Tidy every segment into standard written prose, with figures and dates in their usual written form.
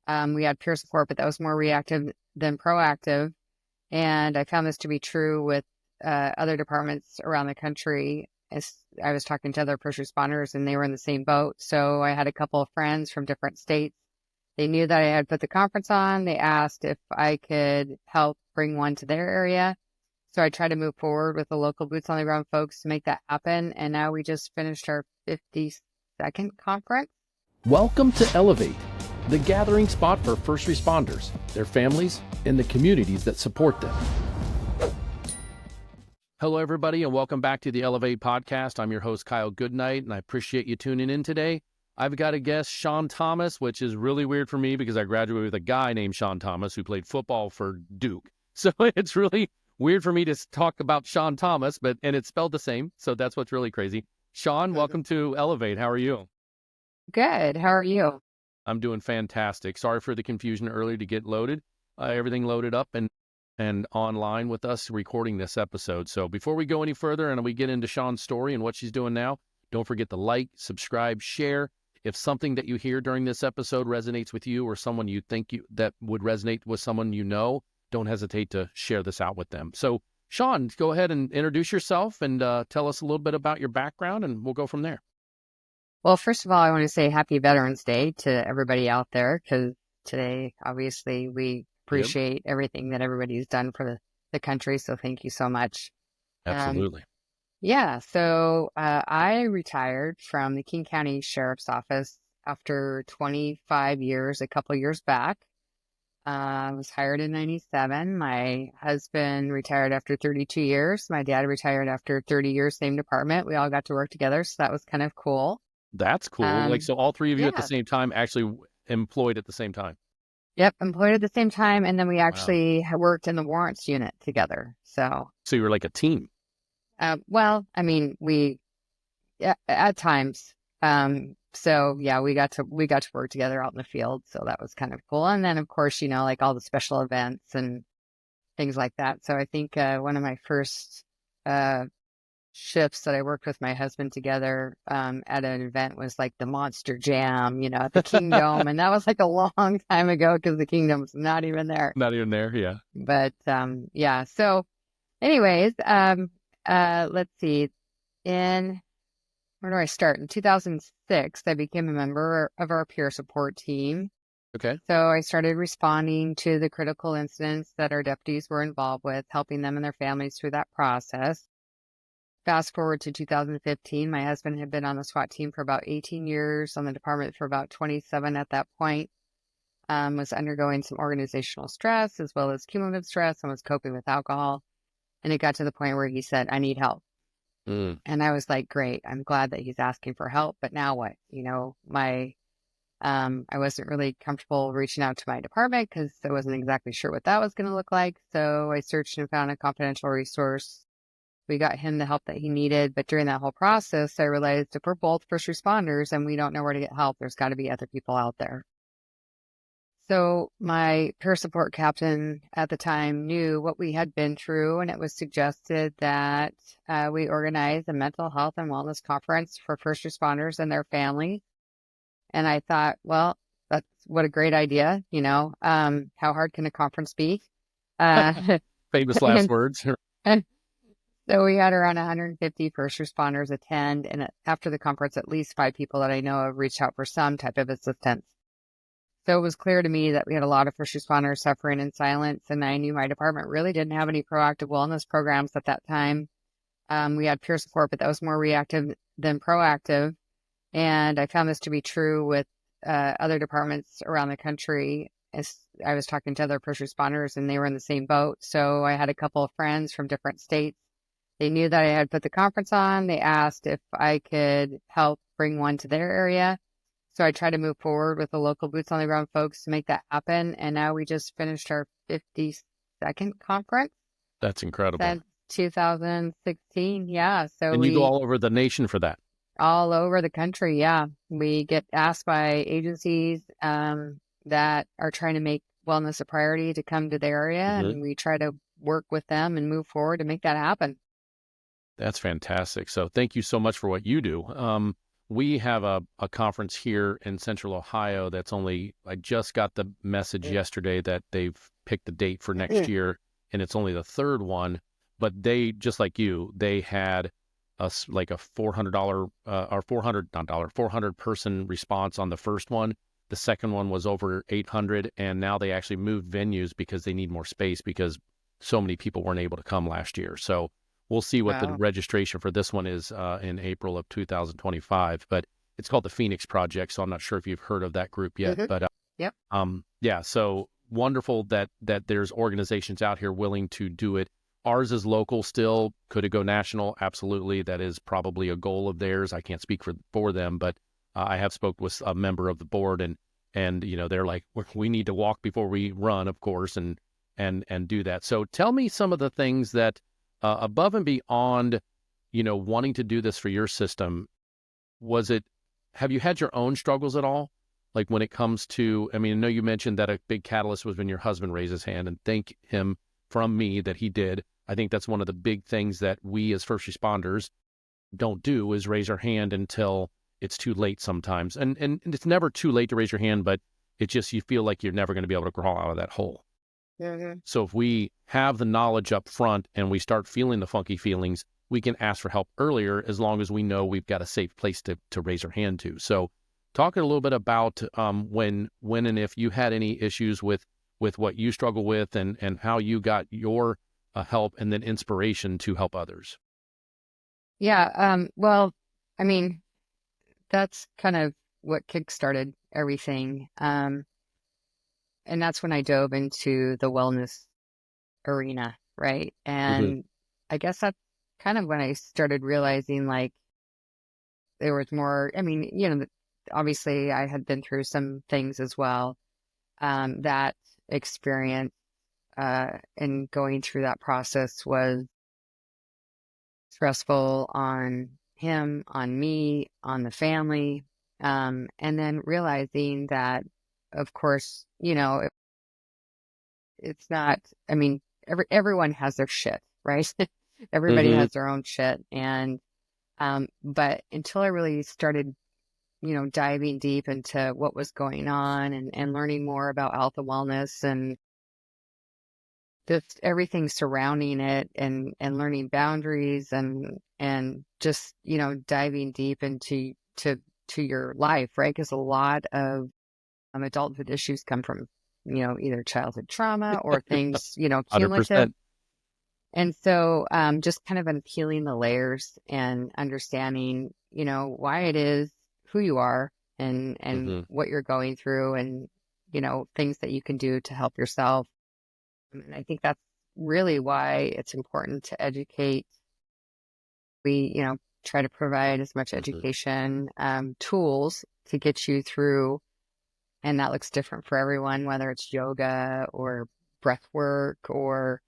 We had peer support, but that was more reactive than proactive. And I found this to be true with other departments around the country. As I was talking to other first responders and they were in the same boat. So I had a couple of friends from different states. They knew that I had put the conference on. They asked if I could help bring one to their area. So I tried to move forward with the local boots on the ground folks to make that happen. And now we just finished our 52nd conference. Welcome to Elevate, the gathering spot for first responders, their families, and the communities that support them. Hello, everybody, and welcome back to the Elevate podcast. I'm your host, Kyle Goodknight, and I appreciate you tuning in today. I've got a guest, Shawn Thomas, which is really weird for me because I graduated with a guy named Shawn Thomas who played football for Duke. So it's really weird for me to talk about Shawn Thomas, and it's spelled the same, so that's what's really crazy. Shawn, welcome to Elevate. How are you? Good. How are you? I'm doing fantastic. Sorry for the confusion earlier to get loaded. Everything loaded up and online with us recording this episode. So before we go any further and we get into Shawn's story and what she's doing now, don't forget to like, subscribe, share. If something that you hear during this episode resonates with you or someone you think that would resonate with someone you know, don't hesitate to share this out with them. So Shawn, go ahead and introduce yourself and tell us a little bit about your background and we'll go from there. Well, first of all, I want to say Happy Veterans Day to everybody out there because today, obviously, we appreciate everything that everybody's done for the country. So thank you so much. Absolutely. So I retired from the King County Sheriff's Office after 25 years, a couple years back. I was hired in 97. My husband retired after 32 years. My dad retired after 30 years, same department. We all got to work together. So that was kind of cool. That's cool. So all three of you at the Yeah. same time, actually employed at the same time. Yep, employed at the same time. And then we actually worked in the warrants unit together. So you were like a team. we at times. We got to work together out in the field. So that was kind of cool. And then of course, like all the special events and things like that. So I think one of my first shifts that I worked with my husband together at an event was like the Monster Jam, at the Kingdom. And that was like a long time ago because the Kingdom's not even there. Not even there, yeah. But So anyways, let's see. Where do I start? In 2006, I became a member of our peer support team. Okay. So I started responding to the critical incidents that our deputies were involved with, helping them and their families through that process. Fast forward to 2015, my husband had been on the SWAT team for about 18 years, on the department for about 27 at that point, was undergoing some organizational stress as well as cumulative stress and was coping with alcohol. And it got to the point where he said, I need help. And I was like, great, I'm glad that he's asking for help, but now what? I wasn't really comfortable reaching out to my department because I wasn't exactly sure what that was going to look like. So I searched and found a confidential resource. We got him the help that he needed. But during that whole process, I realized if we're both first responders and we don't know where to get help, there's got to be other people out there. So my peer support captain at the time knew what we had been through, and it was suggested that we organize a mental health and wellness conference for first responders and their families. And I thought, well, that's what a great idea. How hard can a conference be? Famous last words. So we had around 150 first responders attend, and after the conference, at least 5 people that I know of reached out for some type of assistance. So it was clear to me that we had a lot of first responders suffering in silence, and I knew my department really didn't have any proactive wellness programs at that time. We had peer support, but that was more reactive than proactive. And I found this to be true with other departments around the country. As I was talking to other first responders, and they were in the same boat. So I had a couple of friends from different states. They knew that I had put the conference on. They asked if I could help bring one to their area. So I tried to move forward with the local boots on the ground folks to make that happen. And now we just finished our 52nd conference. That's incredible. Since 2016. Yeah. And you go all over the nation for that? All over the country. Yeah. We get asked by agencies that are trying to make wellness a priority to come to the area. And we try to work with them and move forward to make that happen. That's fantastic. So thank you so much for what you do. we have a conference here in Central Ohio I just got the message yesterday that they've picked the date for next year, and it's only the third one. But they, just like you, they had like a $400 or 400, not dollar, 400 person response on the first one. The second one was over 800, and now they actually moved venues because they need more space because so many people weren't able to come last year. So we'll see what the Wow. registration for this one is in April of 2025. But it's called the Phoenix Project, so I'm not sure if you've heard of that group yet. Mm-hmm. But Yep. yeah, so wonderful that there's organizations out here willing to do it. Ours is local still. Could it go national? Absolutely. That is probably a goal of theirs. I can't speak for them, but I have spoke with a member of the board, and they're like, we need to walk before we run, of course, and do that. So tell me some of the things that above and beyond, wanting to do this for your system, have you had your own struggles at all? Like when it comes to, I know you mentioned that a big catalyst was when your husband raised his hand, and thank him from me that he did. I think that's one of the big things that we as first responders don't do, is raise our hand until it's too late sometimes. And it's never too late to raise your hand, but it's just, you feel like you're never going to be able to crawl out of that hole. Mm-hmm. So if we have the knowledge up front and we start feeling the funky feelings, we can ask for help earlier, as long as we know we've got a safe place to raise our hand to. So talk a little bit about when and if you had any issues with what you struggle with, and how you got your help and then inspiration to help others. Yeah. Well, I mean, that's kind of what kickstarted everything. And that's when I dove into the wellness arena, right? Mm-hmm. And I guess that's kind of when I started realizing like there was more. Obviously I had been through some things as well. That experience and going through that process was stressful on him, on me, on the family. And then realizing that, of course, it's not, everyone has their shit, right? Everybody Mm-hmm. has their own shit. And, but until I really started, diving deep into what was going on, and learning more about health and wellness, and just everything surrounding it, and learning boundaries, and just, diving deep into your life, right? Because a lot of adulthood issues come from, either childhood trauma or things, cumulative. 100%. And so just kind of peeling the layers and understanding, why it is, who you are, and Mm-hmm. what you're going through, and, things that you can do to help yourself. And I think that's really why it's important to educate. We, try to provide as much Mm-hmm. education, tools to get you through. And that looks different for everyone, whether it's yoga or breath work, or,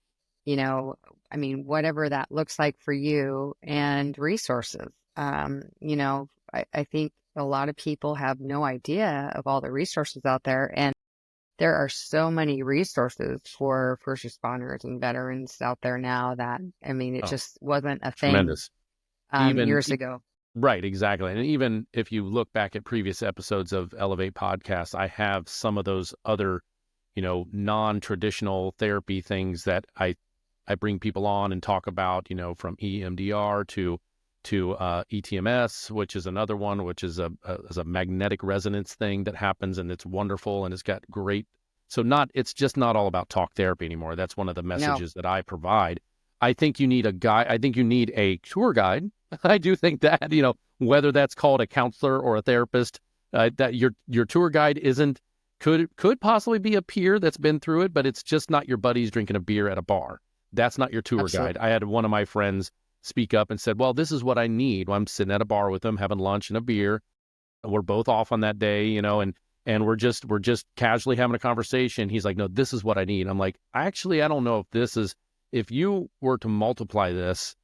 whatever that looks like for you, and resources. I think a lot of people have no idea of all the resources out there. And there are so many resources for first responders and veterans out there now that, it Oh, just wasn't a thing tremendous. Even years ago. Right, exactly. And even if you look back at previous episodes of Elevate Podcast, I have some of those other, non-traditional therapy things that I bring people on and talk about, from EMDR to ETMS, which is another one, which is a magnetic resonance thing that happens, and it's wonderful, and it's got great. So it's just not all about talk therapy anymore. That's one of the No. messages that I provide. I think you need a guide. I think you need a tour guide. I do think that, whether that's called a counselor or a therapist, that your tour guide could possibly be a peer that's been through it, but it's just not your buddies drinking a beer at a bar. That's not your tour guide. Absolutely. I had one of my friends speak up and said, well, this is what I need. I'm sitting at a bar with them, having lunch and a beer, and we're both off on that day, and we're just casually having a conversation. He's like, no, this is what I need. I'm like, actually, I don't know if you were to multiply this,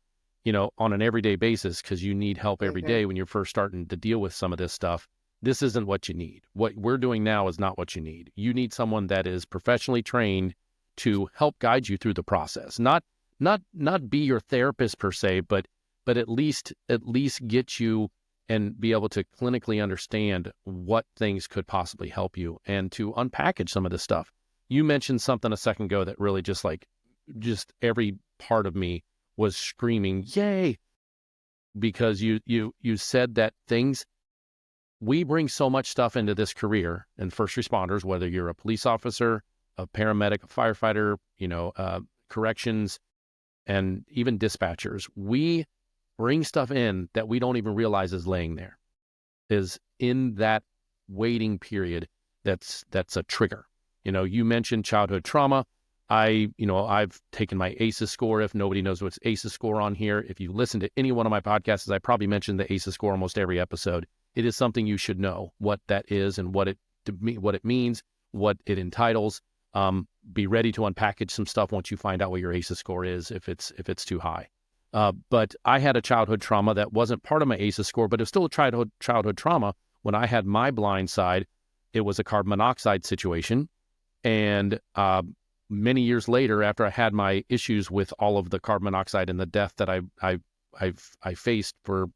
on an everyday basis, because you need help every Mhm. day when you're first starting to deal with some of this stuff, this isn't what you need. What we're doing now is not what you need. You need someone that is professionally trained to help guide you through the process. Not be your therapist per se, but at least get you and be able to clinically understand what things could possibly help you and to unpackage some of this stuff. You mentioned something a second ago that really just every part of me was screaming, yay, because you said that we bring so much stuff into this career and first responders, whether you're a police officer, a paramedic, a firefighter, corrections, and even dispatchers. We bring stuff in that we don't even realize is laying there, is in that waiting period. That's a trigger. You mentioned childhood trauma. I've taken my ACEs score. If nobody knows what's ACEs score on here, if you listen to any one of my podcasts, I probably mentioned the ACEs score almost every episode. It is something you should know what that is and what it means, what it entitles. Be ready to unpackage some stuff once you find out what your ACEs score is, if it's too high. But I had a childhood trauma that wasn't part of my ACEs score, but it was still a childhood trauma. When I had my blind side, it was a carbon monoxide situation. And many years later, after I had my issues with all of the carbon monoxide and the death that I faced for a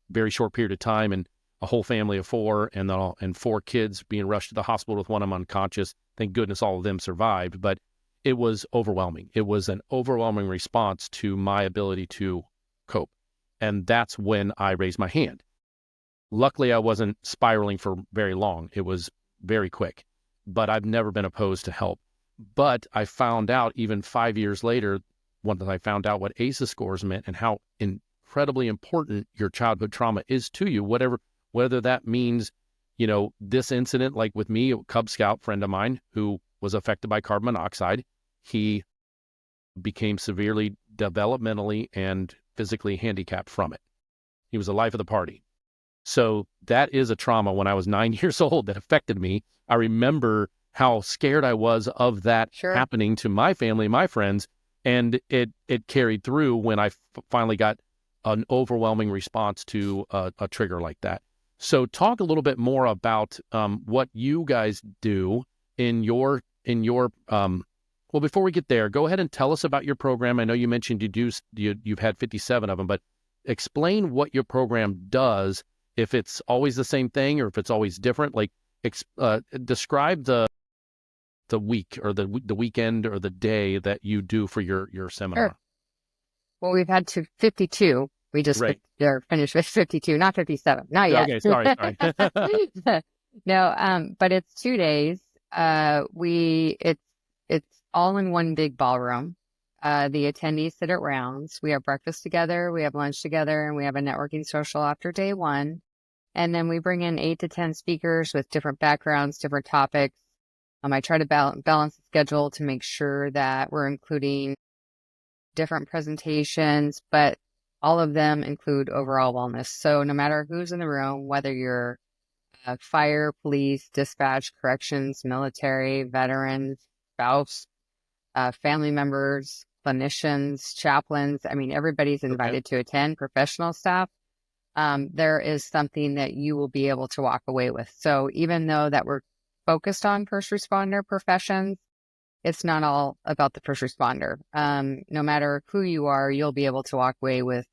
very short period of time, and a whole family of four, and 4 kids being rushed to the hospital with one of them unconscious. Thank goodness all of them survived, but it was overwhelming. It was an overwhelming response to my ability to cope. And that's when I raised my hand. Luckily, I wasn't spiraling for very long. It was very quick, but I've never been opposed to help. But I found out even 5 years later, once I found out what ACEs scores meant and how incredibly important your childhood trauma is to you, whether that means, this incident, like with me, a Cub Scout friend of mine who was affected by carbon monoxide, he became severely developmentally and physically handicapped from it. He was the life of the party. So that is a trauma when I was 9 years old that affected me. I remember how scared I was of that happening to my family, my friends, and it carried through when I finally got an overwhelming response to a trigger like that. So talk a little bit more about what you guys do in your well, before we get there, go ahead and tell us about your program. I know you mentioned you've had 57 of them, but explain what your program does, if it's always the same thing or if it's always different. Like describe the week or the weekend or the day that you do for your seminar. Sure. Well, we've had to 52. We just finished with 52, not 57. Not yet. Okay, sorry. No, but it's 2 days. It's all in one big ballroom. The attendees sit at rounds. We have breakfast together, we have lunch together, and we have a networking social after day 1. And then we bring in 8 to 10 speakers with different backgrounds, different topics. I try to balance the schedule to make sure that we're including different presentations, but all of them include overall wellness. So no matter who's in the room, whether you're fire, police, dispatch, corrections, military, veterans, spouse, family members, clinicians, chaplains, everybody's invited to attend, professional staff. There is something that you will be able to walk away with. So even though that we're focused on first responder professions, it's not all about the first responder. No matter who you are, you'll be able to walk away with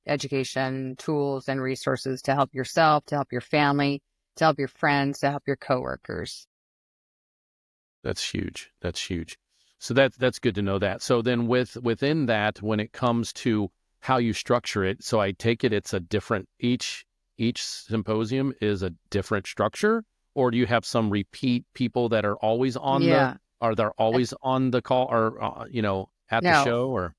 education, tools, and resources to help yourself, to help your family, to help your friends, to help your coworkers. That's huge. So that's good to know that. So then within that, when it comes to how you structure it, so I take it it's a different, each symposium is a different structure, or do you have some repeat people that are always on are they always on the call or, at the show or?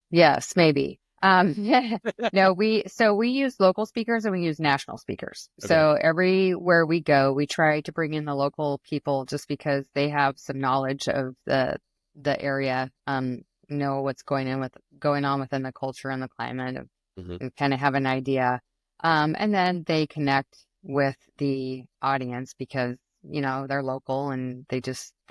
Yes, maybe. No, we use local speakers and we use national speakers. Okay. So everywhere we go, we try to bring in the local people just because they have some knowledge of the area, know what's going on within the culture and the climate, and kind of have an idea. And then they connect with the audience because, they're local and they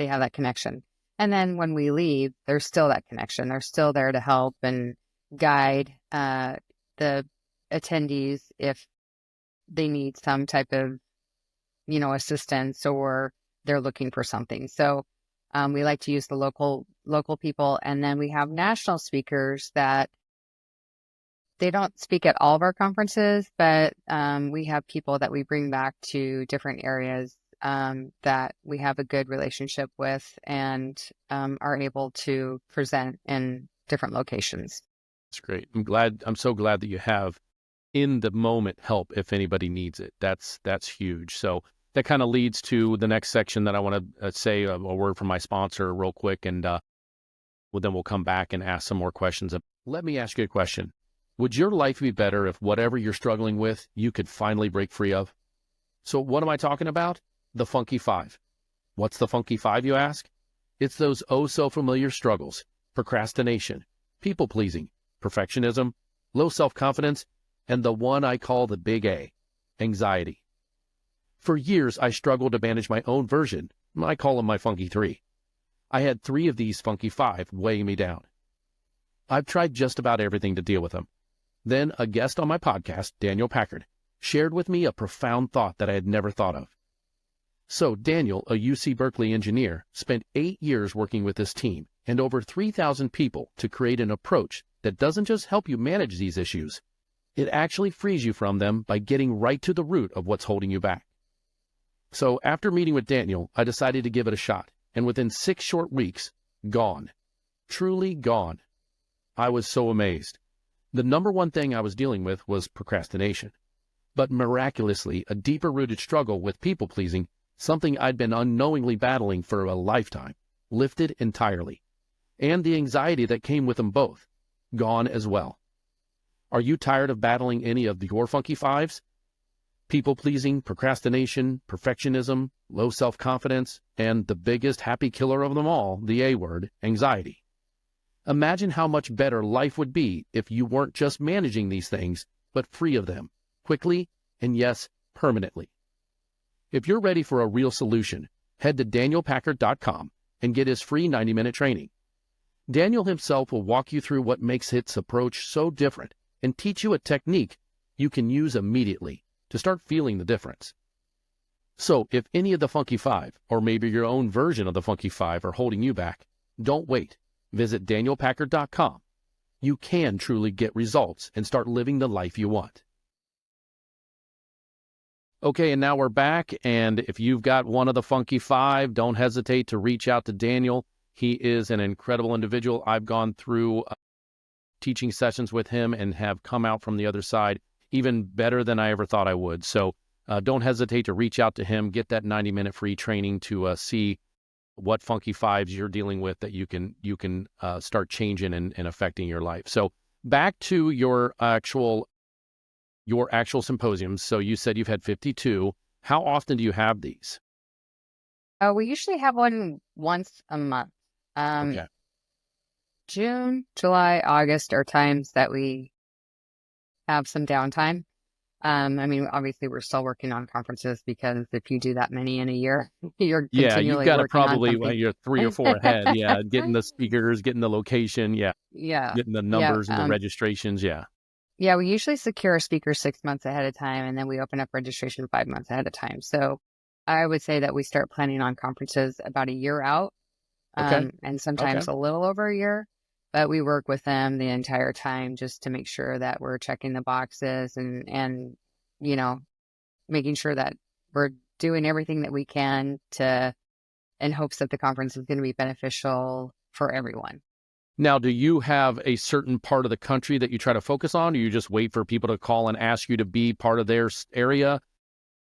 have that connection. And then when we leave, there's still that connection. They're still there to help and guide the attendees if they need some type of, assistance or they're looking for something. So we like to use the local people. And then we have national speakers that they don't speak at all of our conferences, but we have people that we bring back to different areas that we have a good relationship with and are able to present in different locations. That's great. I'm so glad that you have in the moment help if anybody needs it. That's huge. So that kind of leads to the next section that I want to say a word from my sponsor real quick, and then we'll come back and ask some more questions. Let me ask you a question. Would your life be better if whatever you're struggling with, you could finally break free of? So what am I talking about? The Funky Five. What's the Funky Five, you ask? It's those oh-so-familiar struggles: procrastination, people-pleasing, perfectionism, low self-confidence, and the one I call the big A, anxiety. For years, I struggled to manage my own version. I call them my Funky Three. I had 3 of these Funky Five weighing me down. I've tried just about everything to deal with them. Then a guest on my podcast, Daniel Packard, shared with me a profound thought that I had never thought of. So Daniel, a UC Berkeley engineer, spent 8 years working with this team and over 3,000 people to create an approach that doesn't just help you manage these issues. It actually frees you from them by getting right to the root of what's holding you back. So after meeting with Daniel, I decided to give it a shot. And within 6 short weeks, gone. Truly gone. I was so amazed. The number one thing I was dealing with was procrastination. But miraculously, a deeper-rooted struggle with people-pleasing, something I'd been unknowingly battling for a lifetime, lifted entirely. And the anxiety that came with them both, gone as well. Are you tired of battling any of your Funky Fives? People-pleasing, procrastination, perfectionism, low self-confidence, and the biggest happy killer of them all, the A word, anxiety. Imagine how much better life would be if you weren't just managing these things, but free of them, quickly, and yes, permanently. If you're ready for a real solution, head to danielpackard.com and get his free 90-minute training. Daniel himself will walk you through what makes his approach so different and teach you a technique you can use immediately to start feeling the difference. So if any of the Funky Five, or maybe your own version of the Funky Five, are holding you back, don't wait. Visit danielpackard.com. You can truly get results and start living the life you want. Okay, and now we're back, and if you've got one of the Funky Five, don't hesitate to reach out to Daniel. He is an incredible individual. I've gone through teaching sessions with him and have come out from the other side even better than I ever thought I would. So don't hesitate to reach out to him, get that 90-minute free training to see what Funky Fives you're dealing with that you can start changing and affecting your life. So back to your actual symposiums. So you said you've had 52. How often do you have these? We usually have one once a month. Okay. June, July, August are times that we have some downtime. I mean, obviously, we're still working on conferences because if you do that many in a year, you're Yeah, you've continually got to working on probably, something. you're 3 or 4 ahead. Yeah, getting the speakers, getting the location. Yeah, Yeah, getting the yeah, numbers and the registrations. Yeah. yeah. We usually secure a speaker 6 months ahead of time, and then we open up registration 5 months ahead of time. So I would say that we start planning on conferences about a year out, Okay. and sometimes a little over a year. But we work with them the entire time just to make sure that we're checking the boxes and you know, making sure that we're doing everything that we can to in hopes that the conference is going to be beneficial for everyone. Now, do you have a certain part of the country that you try to focus on, or you just wait for people to call and ask you to be part of their area?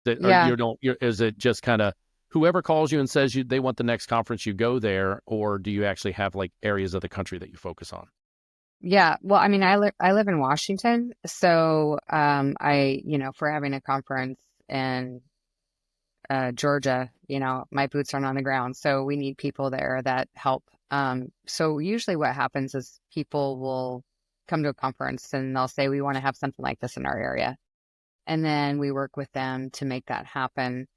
Or Yeah. is it just kind of whoever calls you and says they want the next conference, you go there, or do you actually have like areas of the country that you focus on? Yeah. Well, I mean, I live in Washington, so if we're having a conference in Georgia, my boots aren't on the ground, so we need people there that help. So usually what happens is people will come to a conference and they'll say, we want to have something like this in our area. And then we work with them to make that happen.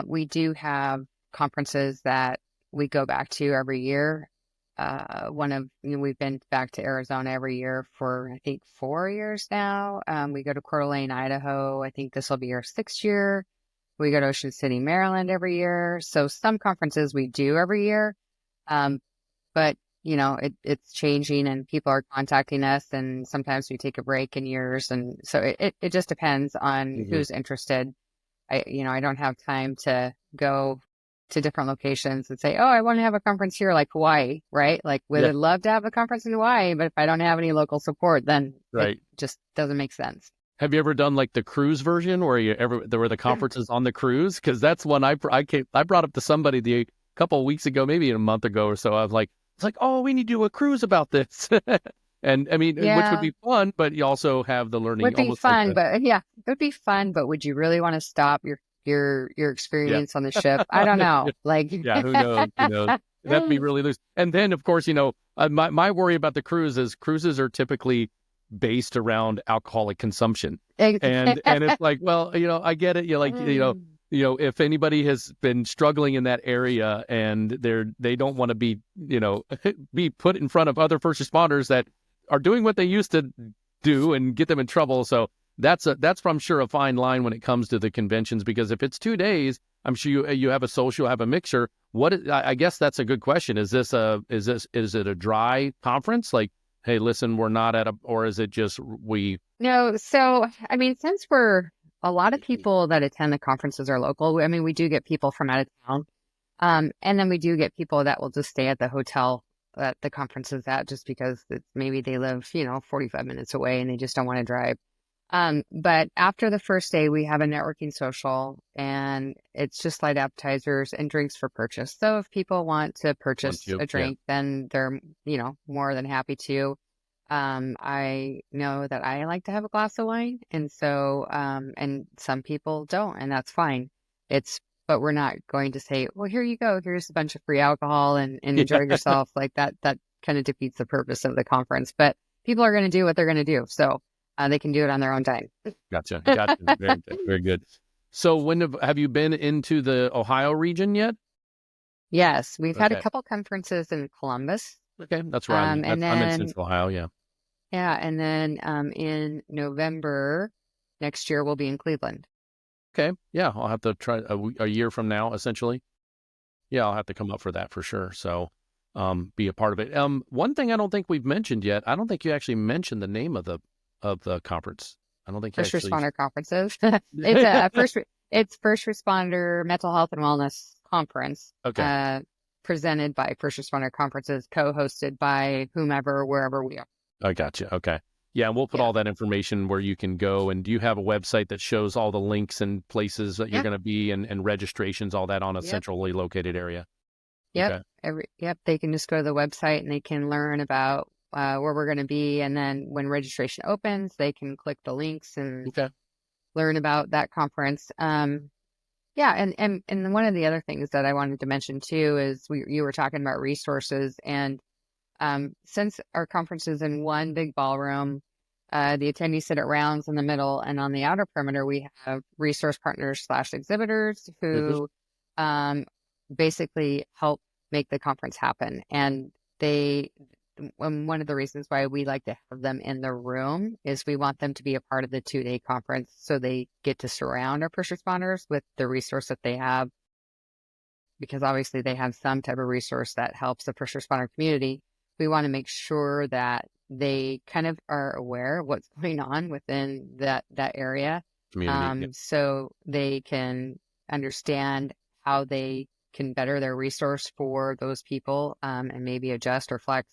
We do have conferences that we go back to every year. We've been back to Arizona every year for, I think, 4 years now. We go to Coeur d'Alene, Idaho. I think this will be our 6th year. We go to Ocean City, Maryland every year. So some conferences we do every year. But it's changing and people are contacting us, and sometimes we take a break in years. And so it just depends on Mhm. who's interested. I don't have time to go to different locations and say, oh, I want to have a conference here, like Hawaii, right? Like, would Yeah, I love to have a conference in Hawaii, but if I don't have any local support, then it right. just doesn't make sense. Have you ever done like the cruise version where there were the conferences on the cruise? Because that's one I brought up to somebody the couple of weeks ago, maybe a month ago or so. I was like, it's like, oh, we need to do a cruise about this. And I mean, which would Yeah, be fun, but you also have the learning would be almost like fun, the, but yeah, it would be fun. But would you really want to stop your yeah. experience on the ship? I don't know. Like, Yeah, who knows? Who knows? That'd be really loose. And then, of course, my worry about the cruise is cruises are typically based around alcoholic consumption, and it's like, well, I get it. If anybody has been struggling in that area and they don't want to be, be put in front of other first responders that are doing what they used to do and get them in trouble. So that's I'm sure a fine line when it comes to the conventions, because if it's 2 days, I'm sure you have a social, have a mixer. I guess that's a good question. Is it a dry conference? Like, hey, listen, we're not or is it just we? No, so I mean, since a lot of people that attend the conferences are local, I mean, we do get people from out of town. And then we do get people that will just stay at the hotel that the conference is at, just because maybe they live, 45 minutes away and they just don't want to drive. But after the first day, we have a networking social, and it's just light appetizers and drinks for purchase. So if people want to Once purchase you, a yeah, drink, then they're, more than happy to. I know that I like to have a glass of wine, and so, and some people don't, and that's fine. But we're not going to say, well, here you go, here's a bunch of free alcohol and enjoy yeah. yourself. Like that kind of defeats the purpose of the conference. But people are going to do what they're going to do. So they can do it on their own time. Gotcha. Very good. Very good. So when have you been into the Ohio region yet? Yes, we've had a Okay. couple conferences in Columbus. Okay. That's where And I'm in then, Central Ohio. Yeah. yeah, and then in November next year, we'll be in Cleveland. Okay. Yeah. I'll have to try a year from now, essentially. Yeah. I'll have to come up for that for sure. So, be a part of it. One thing I don't think we've mentioned yet, I don't think you actually mentioned the name of the conference. I don't think you First actually. responder conferences. It's first responder mental health and wellness conference, Okay. presented by First Responder Conferences, co-hosted by whomever, wherever we are. I gotcha. Okay. Yeah, and we'll put Yeah. all that information where you can go. And do you have a website that shows all the links and places that you're Yep. going to be and registrations, all that on a Yep. centrally located area? Yep. Okay. Yep. They can just go to the website and they can learn about where we're going to be. And then when registration opens, they can click the links and Okay. learn about that conference. Yeah, and one of the other things that I wanted to mention too is you were talking about resources, and since our conference is in one big ballroom, the attendees sit at rounds in the middle, and on the outer perimeter we have resource partners / exhibitors Hmm. who basically help make the conference happen. And they one of the reasons why we like to have them in the room is we want them to be a part of the 2-day conference, so they get to surround our first responders with the resource that they have, because obviously they have some type of resource that helps the first responder community. We want to make sure that they kind of are aware of what's going on within that area, Community. Yeah. so they can understand how they can better their resource for those people, and maybe adjust or flex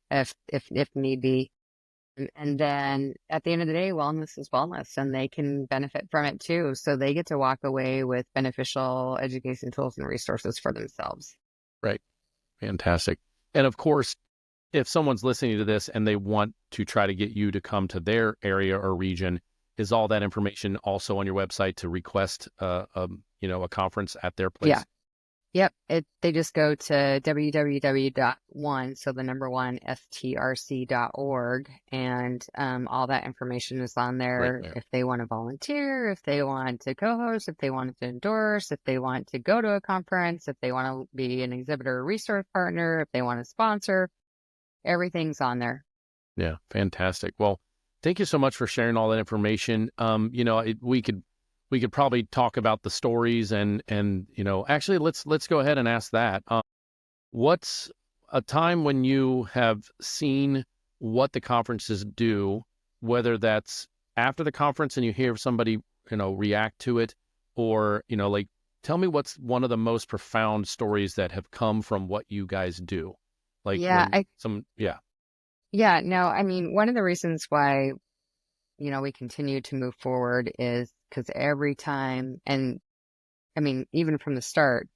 if need be. And then at the end of the day, wellness is wellness, and they can benefit from it too. So they get to walk away with beneficial education tools and resources for themselves. Right. Fantastic. And of course, if someone's listening to this and they want to try to get you to come to their area or region, is all that information also on your website to request a conference at their place? Yeah. Yep. They just go to www.one, so the number one, strc.org, and all that information is on Right there. there. If they want to volunteer, if they want to co-host, if they want to endorse, if they want to go to a conference, if they want to be an exhibitor or resource partner, if they want to sponsor, everything's on there. Yeah. Fantastic. Well, thank you so much for sharing all that information. We could probably talk about the stories and actually let's go ahead and ask that. What's a time when you have seen what the conferences do, whether that's after the conference and you hear somebody, react to it, or, like, tell me what's one of the most profound stories that have come from what you guys do. Like Yeah, when yeah. yeah, no, I mean, one of the reasons why, we continue to move forward is because every time, and I mean, even from the start,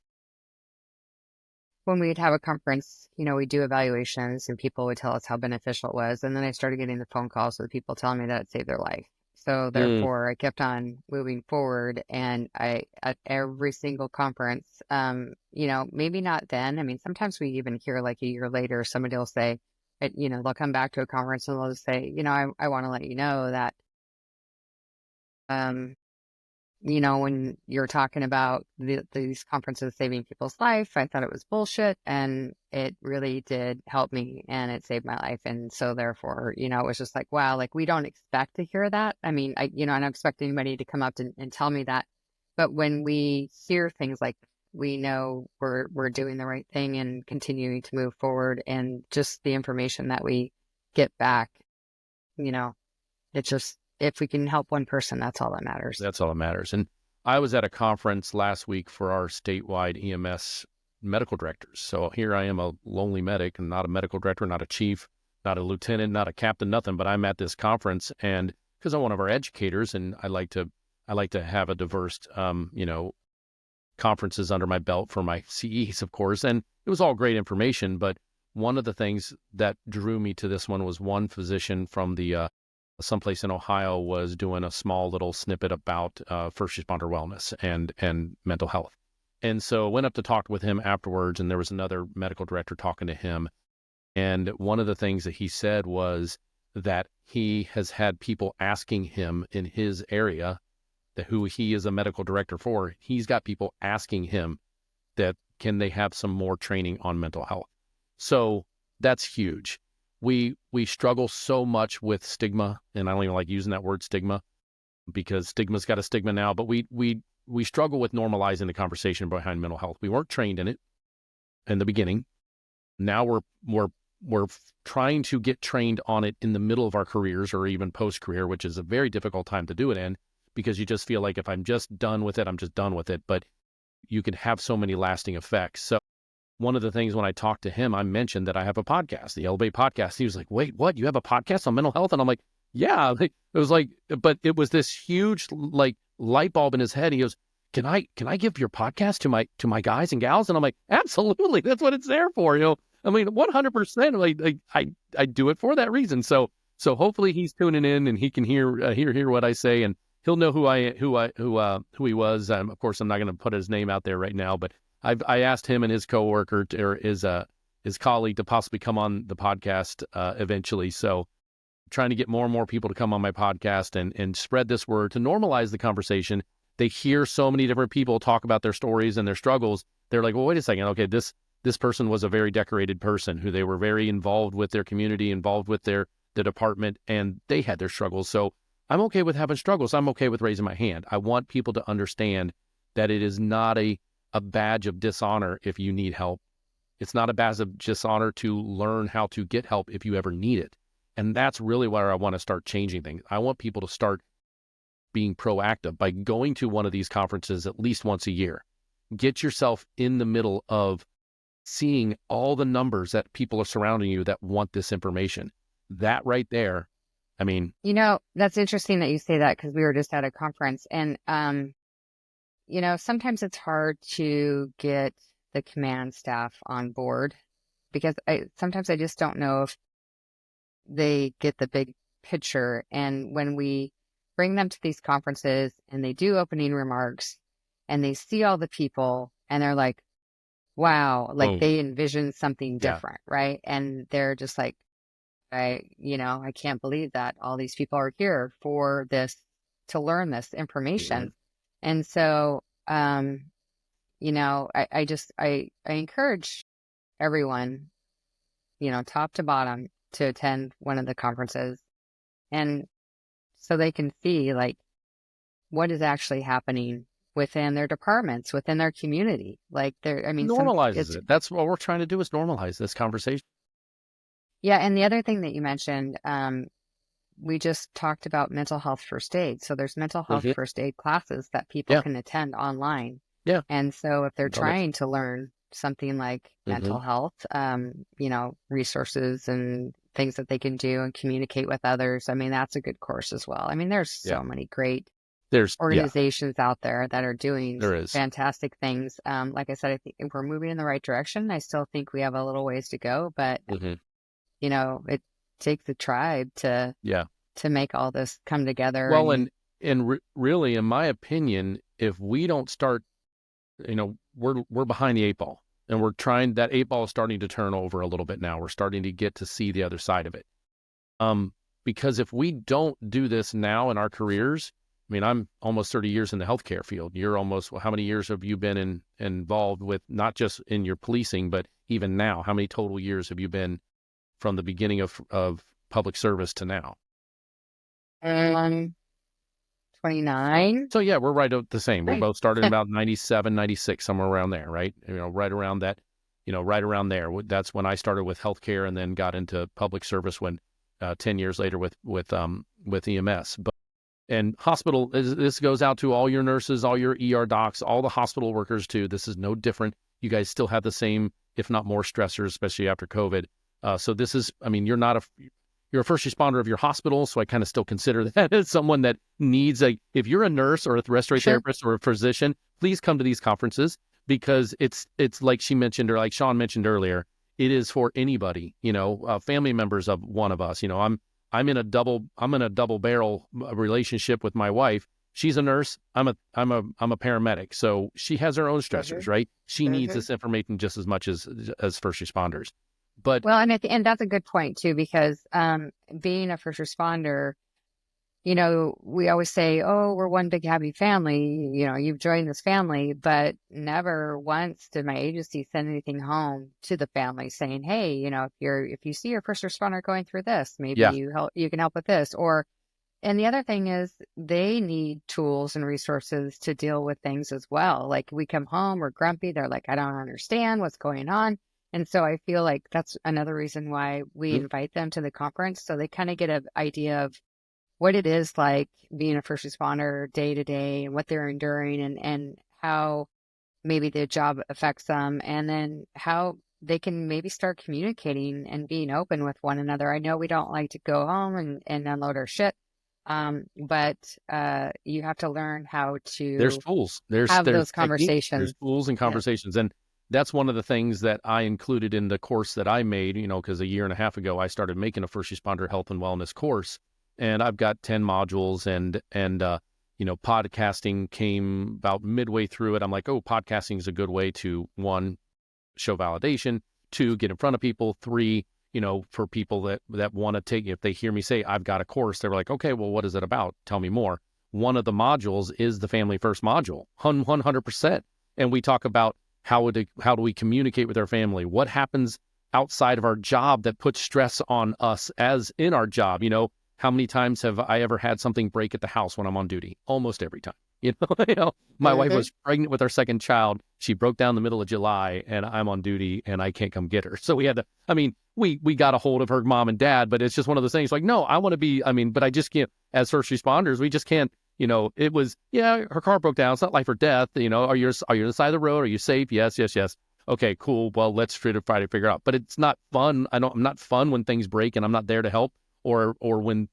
when we'd have a conference, we'd do evaluations and people would tell us how beneficial it was. And then I started getting the phone calls with people telling me that it saved their life. So Mm, therefore, I kept on moving forward. And at every single conference, maybe not then. I mean, sometimes we even hear like a year later, somebody will say, they'll come back to a conference and they'll just say, I want to let you know that, um, when you're talking about these conferences saving people's life, I thought it was bullshit, and it really did help me, and it saved my life. And so therefore, it was just like, wow, like we don't expect to hear that. I mean, I don't expect anybody to come up and tell me that. But when we hear things like, we know we're doing the right thing and continuing to move forward, and just the information that we get back, you know, it's just, if we can help one person, that's all that matters. that's all that matters. And I was at a conference last week for our statewide EMS medical directors. So here I am, a lonely medic, and not a medical director, not a chief, not a lieutenant, not a captain, nothing. But I'm at this conference, and because I'm one of our educators, and I like to have a diverse, conferences under my belt for my CEs, of course. And it was all great information. But one of the things that drew me to this one was one physician from the someplace in Ohio was doing a small little snippet about first responder wellness and mental health. And so went up to talk with him afterwards, and there was another medical director talking to him. And one of the things that he said was that he has had people asking him in his area, that who he is a medical director for, he's got people asking him that can they have some more training on mental health. So that's huge. We struggle so much with stigma, and I don't even like using that word stigma because stigma's got a stigma now, but we struggle with normalizing the conversation behind mental health. We weren't trained in it in the beginning. Now we're trying to get trained on it in the middle of our careers or even post-career, which is a very difficult time to do it in, because you just feel like if I'm just done with it, I'm just done with it. But you can have so many lasting effects. So one of the things when I talked to him, I mentioned that I have a podcast, the Elevate podcast. He was like, wait, what? You have a podcast on mental health? And I'm like, yeah. It was like, but it was this huge like light bulb in his head. He goes, can I give your podcast to my guys and gals? And I'm like, absolutely. That's what it's there for. I mean, 100%. Like I do it for that reason. So hopefully he's tuning in and he can hear what I say, and he'll know who he was. Of course, I'm not going to put his name out there right now, but I asked him and his coworker or his colleague to possibly come on the podcast eventually. So trying to get more and more people to come on my podcast and spread this word to normalize the conversation. They hear so many different people talk about their stories and their struggles. They're like, well, wait a second. Okay, this person was a very decorated person who they were very involved with their community, involved with the department, and they had their struggles. So I'm okay with having struggles. I'm okay with raising my hand. I want people to understand that it is not a badge of dishonor if you need help. It's not a badge of dishonor to learn how to get help if you ever need it. And that's really where I want to start changing things. I want people to start being proactive by going to one of these conferences at least once a year. Get yourself in the middle of seeing all the numbers that people are surrounding you that want this information. That right there, I mean, That's interesting that you say that, because we were just at a conference, and sometimes it's hard to get the command staff on board, because sometimes I just don't know if they get the big picture. And when we bring them to these conferences and they do opening remarks and they see all the people and they're like, wow, like boom. they envision something Yeah. different, right? And they're just like, I can't believe that all these people are here for this, to learn this Mm-hmm. information. And so, I encourage everyone, top to bottom, to attend one of the conferences, and so they can see like what is actually happening within their departments, within their community. Like I mean, Normalizes it. That's what we're trying to do, is normalize this conversation. yeah. And the other thing that you mentioned, we just talked about mental health first aid. So there's mental health Mhm. first aid classes that people Yeah. can attend online. Yeah. And so if they're Done it. trying to learn something like Mm-hmm. mental health, resources and things that they can do and communicate with others, I mean, that's a good course as well. I mean, there's Yeah. so many great Yeah, organizations out there that are doing there is. fantastic things. Like I said, I think we're moving in the right direction. I still think we have a little ways to go, but Mm-hmm. it takes a tribe Yeah. to make all this come together. Well, And really, in my opinion, if we don't start, we're behind the eight ball, and that eight ball is starting to turn over a little bit now. We're starting to get to see the other side of it. Because if we don't do this now in our careers, I mean, I'm almost 30 years in the healthcare field. You're almost, how many years have you been involved with, not just in your policing, but even now? How many total years have you been from the beginning of public service to now? 29. So yeah, we're right at the same. We both started in about 97, 96, somewhere around there, right? Right around that, right around there. That's when I started with healthcare and then got into public service when 10 years later with EMS. But and hospital, this goes out to all your nurses, all your ER docs, all the hospital workers too. This is no different. You guys still have the same, if not more, stressors, especially after COVID. So this is, I mean, you're a first responder of your hospital, so I kind of still consider that as someone that needs if you're a nurse or a respiratory Sure. therapist or a physician, please come to these conferences, because it's like she mentioned, or like Shawn mentioned earlier, it is for anybody, family members of one of us. I'm in a double barrel relationship with my wife. She's a nurse. I'm a paramedic. So she has her own stressors, right? She needs this information just as much as first responders. But Well, and that's a good point too, because being a first responder, we always say, "Oh, we're one big happy family." You've joined this family, but never once did my agency send anything home to the family saying, "Hey, if you see your first responder going through this, maybe yeah, you can help with this." And the other thing is they need tools and resources to deal with things as well. Like we come home, we're grumpy. They're like, I don't understand what's going on. And so I feel like that's another reason why we mm, invite them to the conference. So they kind of get an idea of what it is like being a first responder day to day and what they're enduring and how maybe the job affects them. And then how they can maybe start communicating and being open with one another. I know we don't like to go home and unload our shit. But you have to learn how there's to tools, have there's those techniques, there's conversations. tools and Yes. conversations. And that's one of the things that I included in the course that I made, because a year and a half ago, I started making a first responder health and wellness course, and I've got 10 modules, and podcasting came about midway through it. I'm like, oh, podcasting is a good way to, one, show validation, two, get in front of people, three, for people that want to take, if they hear me say, I've got a course, they're like, okay, well, what is it about? Tell me more. One of the modules is the family first module, 100%. And we talk about how do we communicate with our family? What happens outside of our job that puts stress on us as in our job? How many times have I ever had something break at the house when I'm on duty? Almost every time. My wife Mm-hmm. was pregnant with our second child. She broke down in the middle of July, and I'm on duty, and I can't come get her. So we had to. I mean, we got a hold of her mom and dad, but it's just one of those things. Like, no, I want to be. I mean, but I just can't. As first responders, we just can't. It was, yeah, her car broke down. It's not life or death. Are you on the side of the road? Are you safe? Yes, yes, yes. Okay, cool. Well, let's try to figure out. But it's not fun. I'm not fun when things break and I'm not there to help, or when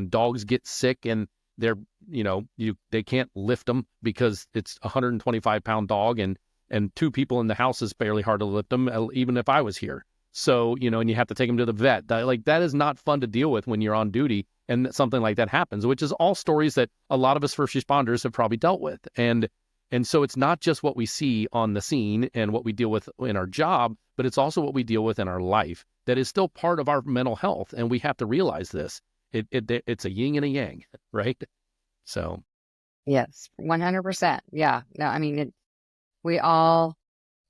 dogs get sick and they're, they can't lift them because it's a 125-pound dog, and two people in the house is fairly hard to lift them, even if I was here. So, and you have to take them to the vet. That is not fun to deal with when you're on duty and something like that happens, which is all stories that a lot of us first responders have probably dealt with. And so it's not just what we see on the scene and what we deal with in our job, but it's also what we deal with in our life that is still part of our mental health. And we have to realize this. It's a yin and a yang, right? So Yes, 100%. Yeah. No, I mean, we all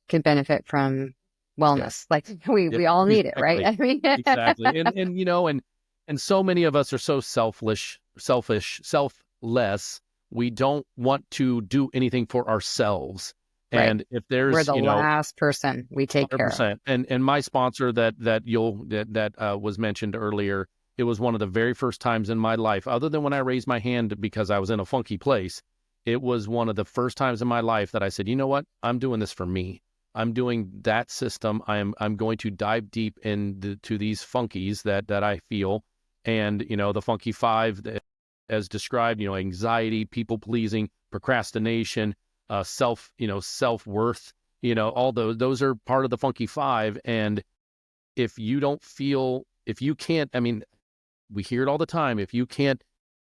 can benefit from yeah, wellness. Like yeah, we all need it, right? exactly, I mean, exactly. And so many of us are so selfish, selfless, we don't want to do anything for ourselves. Right. And if there's, We're the last person we take care of. 100%. And my sponsor that was mentioned earlier, it was one of the very first times in my life, other than when I raised my hand because I was in a funky place. It was one of the first times in my life that I said, you know what? I'm doing this for me. I'm doing that system. I'm going to dive deep into these funkies that I feel. And, the funky five, as described, anxiety, people pleasing, procrastination, self-worth, all those are part of the funky five. And if you can't, we hear it all the time. If you can't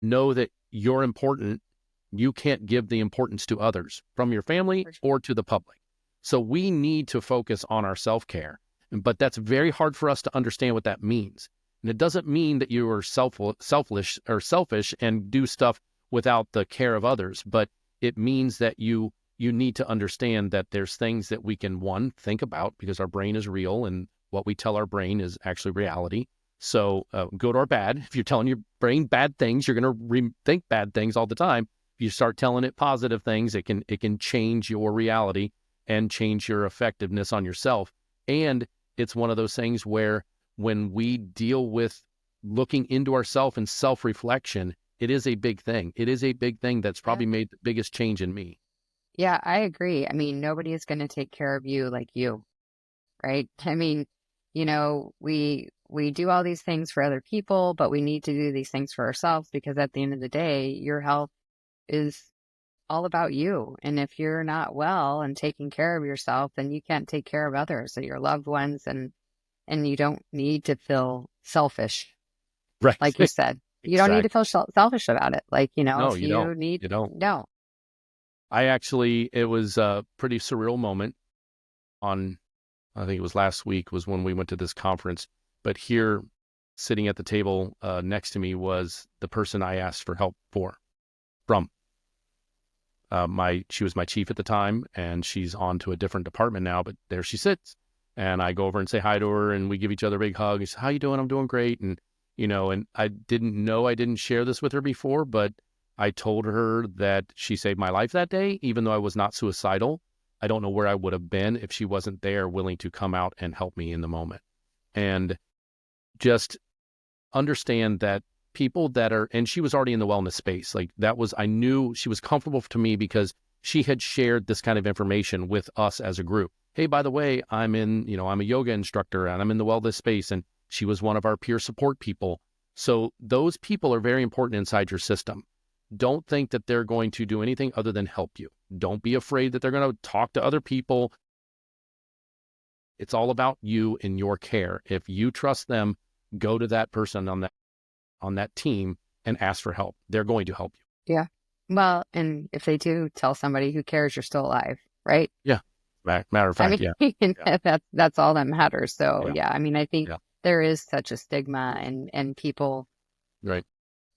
know that you're important, you can't give the importance to others from your family or to the public. So we need to focus on our self-care, but that's very hard for us to understand what that means. And it doesn't mean that you are selfish and do stuff without the care of others, but it means that you need to understand that there's things that we can, one, think about, because our brain is real and what we tell our brain is actually reality. So good or bad, if you're telling your brain bad things, you're going to think bad things all the time. If you start telling it positive things, it can change your reality and change your effectiveness on yourself. And it's one of those things where when we deal with looking into ourselves and self-reflection, it is a big thing. It is a big thing that's probably made the biggest change in me. Yeah, I agree. Nobody is going to take care of you like you, right? We do all these things for other people, but we need to do these things for ourselves, because at the end of the day, your health is all about you. And if you're not well and taking care of yourself, then you can't take care of others and your loved ones, and you don't need to feel selfish. Right. Like you said, you don't need to feel selfish about it. No, if you don't. need, You don't. no. It was a pretty surreal moment I think it was last week was when we went to this conference, but here sitting at the table next to me was the person I asked for help from. She was my chief at the time, and she's on to a different department now, but there she sits. And I go over and say hi to her, and we give each other a big hug. She says, "How you doing?" "I'm doing great." And, and I didn't share this with her before, but I told her that she saved my life that day, even though I was not suicidal. I don't know where I would have been if she wasn't there willing to come out and help me in the moment. And just understand that people and she was already in the wellness space. I knew she was comfortable to me because she had shared this kind of information with us as a group. Hey, by the way, I'm a yoga instructor and I'm in the wellness space. And she was one of our peer support people. So those people are very important inside your system. Don't think that they're going to do anything other than help you. Don't be afraid that they're going to talk to other people. It's all about you and your care. If you trust them, go to that person on that team and ask for help. They're going to help you. Yeah. Well, and if they do, tell somebody who cares you're still alive, right? Yeah. Matter of fact, yeah. That's all that matters. So Yeah. I think there is such a stigma, and people, right.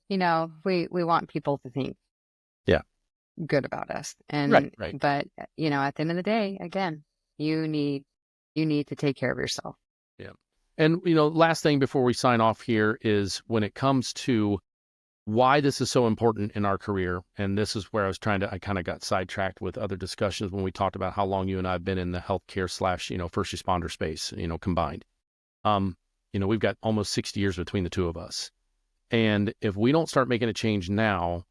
We want people to think good about us. And right. But at the end of the day, again, you need to take care of yourself. Yeah. And last thing before we sign off here is when it comes to why this is so important in our career, and this is where I kind of got sidetracked with other discussions when we talked about how long you and I have been in the healthcare / first responder space, combined. We've got almost 60 years between the two of us. And if we don't start making a change now,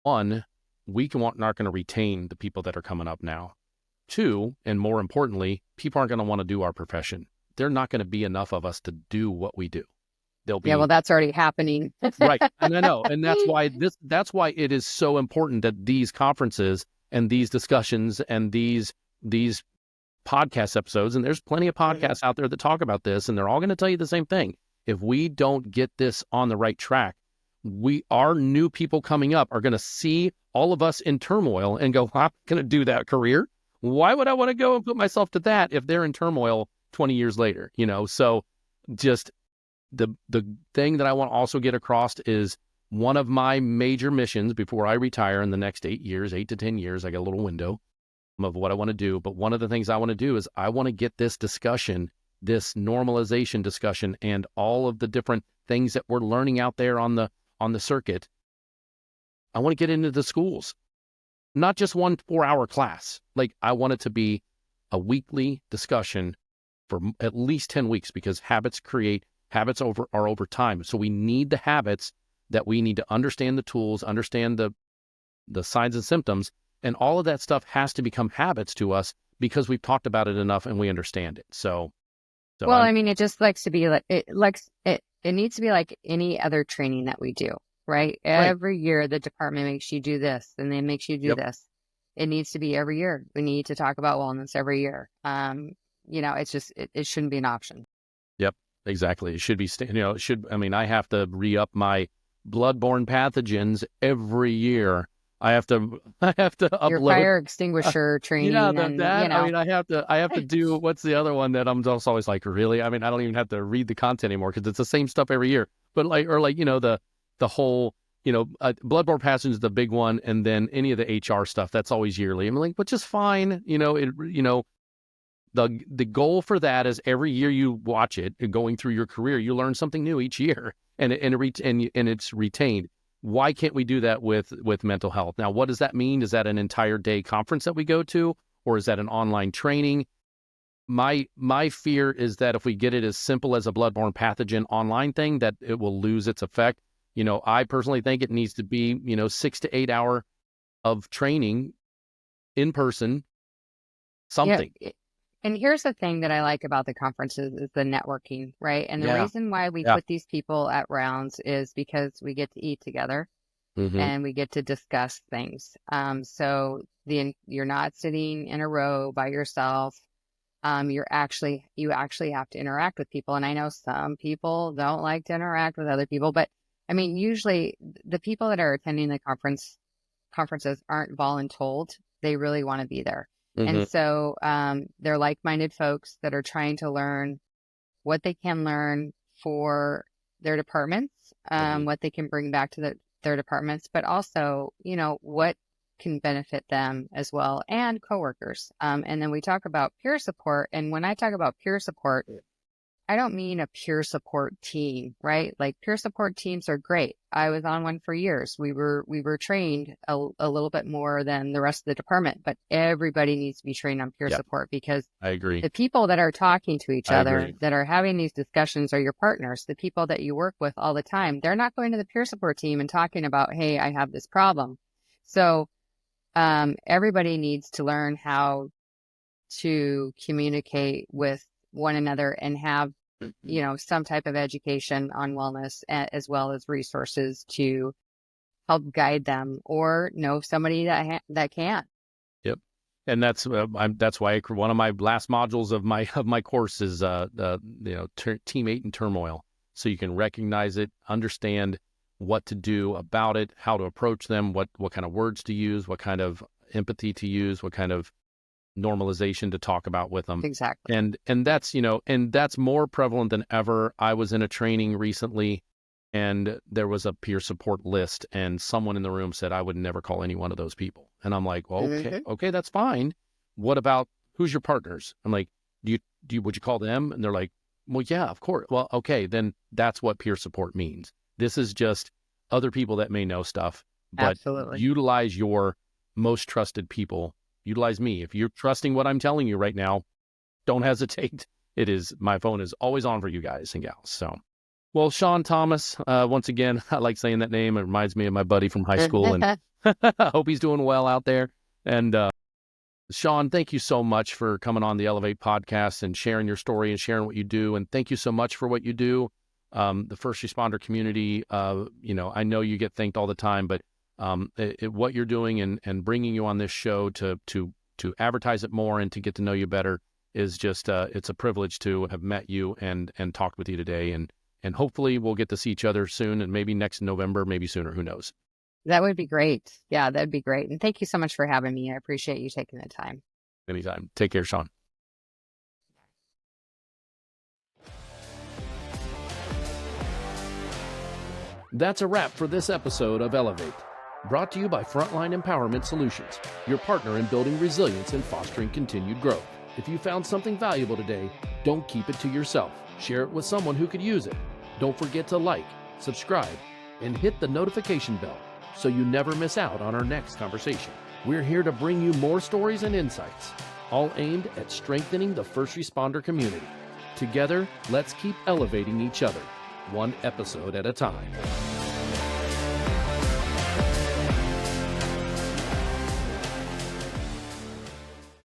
one, we not going to retain the people that are coming up now. Two, and more importantly, people aren't going to want to do our profession. They're not going to be enough of us to do what we do. They'll be. Yeah, well, that's already happening. Right. And I know. And that's why it is so important that these conferences and these discussions and these podcast episodes, and there's plenty of podcasts out there that talk about this, and they're all going to tell you the same thing. If we don't get this on the right track, our new people coming up are going to see all of us in turmoil and go, I'm going to do that career. Why would I want to go and put myself to that if they're in turmoil 20 years later? So just the thing that I want to also get across is one of my major missions before I retire in the next 8 to 10 years, I got a little window of what I want to do. But one of the things I want to do is I want to get this discussion, this normalization discussion, and all of the different things that we're learning out there on the circuit I want to get into the schools, not just 1 4-hour class. Like, I want it to be a weekly discussion for at least 10 weeks, because habits are over time. So we need the habits that we need to understand the tools, understand the signs and symptoms, and all of that stuff has to become habits to us because we've talked about it enough and we understand it. Well, I mean, it just likes to be like it needs to be like any other training that we do, right? Every year the department makes you do this and then makes you do this. It needs to be every year. We need to talk about wellness every year. It's just it shouldn't be an option. Yep, exactly. It should be, I have to re-up my bloodborne pathogens every year. I have to upload your fire extinguisher training. Yeah, and, I have to do, what's the other one that I'm just always like, really? I mean, I don't even have to read the content anymore because it's the same stuff every year. But the whole, bloodborne pathogens is the big one, and then any of the HR stuff, that's always yearly. I'm like, which is fine. The goal for that is every year you watch it, going through your career, you learn something new each year, and it's retained. Why can't we do that with mental health? Now, what does that mean? Is that an entire day conference that we go to, or is that an online training? My fear is that if we get it as simple as a bloodborne pathogen online thing, that it will lose its effect. I personally think it needs to be, 6 to 8 hour of training in person, something. Yeah. And here's the thing that I like about the conferences is the networking, right? And the reason why we put these people at rounds is because we get to eat together and we get to discuss things. So you're not sitting in a row by yourself. You actually have to interact with people. And I know some people don't like to interact with other people, but I mean, usually the people that are attending the conferences aren't voluntold. They really want to be there. And so they're like-minded folks that are trying to learn what they can learn for their departments, what they can bring back to their departments, but also, what can benefit them as well, and coworkers. And then we talk about peer support. And when I talk about peer support, I don't mean a peer support team, right? Like, peer support teams are great. I was on one for years. We were trained a little bit more than the rest of the department, but everybody needs to be trained on peer support, because I agree. The people that are talking to each other, that are having these discussions, are your partners. The people that you work with all the time, they're not going to the peer support team and talking about, hey, I have this problem. So everybody needs to learn how to communicate with one another and have, some type of education on wellness, as well as resources to help guide them, or know somebody that can. Yep. And that's why one of my last modules of my course is teammate in turmoil. So you can recognize it, understand what to do about it, how to approach them, what kind of words to use, what kind of empathy to use, what kind of normalization to talk about with them. Exactly. And that's, and that's more prevalent than ever. I was in a training recently, and there was a peer support list, and someone in the room said, I would never call any one of those people. And I'm like, well, okay, that's fine. What about, who's your partners? I'm like, would you call them? And they're like, well, yeah, of course. Well, okay, then that's what peer support means. This is just other people that may know stuff, but Absolutely. Utilize your most trusted people. Utilize me. If you're trusting what I'm telling you right now, don't hesitate. My phone is always on for you guys and gals. So, well, Shawn Thomas, once again, I like saying that name. It reminds me of my buddy from high school, and I hope he's doing well out there. And Shawn, thank you so much for coming on the Elevate podcast and sharing your story and sharing what you do. And thank you so much for what you do. The first responder community, I know you get thanked all the time, but what you're doing and bringing you on this show to advertise it more and to get to know you better is just, it's a privilege to have met you and talked with you today. And hopefully we'll get to see each other soon, and maybe next November, maybe sooner, who knows? That would be great. Yeah, that'd be great. And thank you so much for having me. I appreciate you taking the time. Anytime. Take care, Shawn. That's a wrap for this episode of Elevate, brought to you by Frontline Empowerment Solutions, your partner in building resilience and fostering continued growth. If you found something valuable today, don't keep it to yourself. Share it with someone who could use it. Don't forget to like, subscribe, and hit the notification bell. so you never miss out on our next conversation. We're here to bring you more stories and insights, all aimed at strengthening the first responder community. Together, let's keep elevating each other, one episode at a time.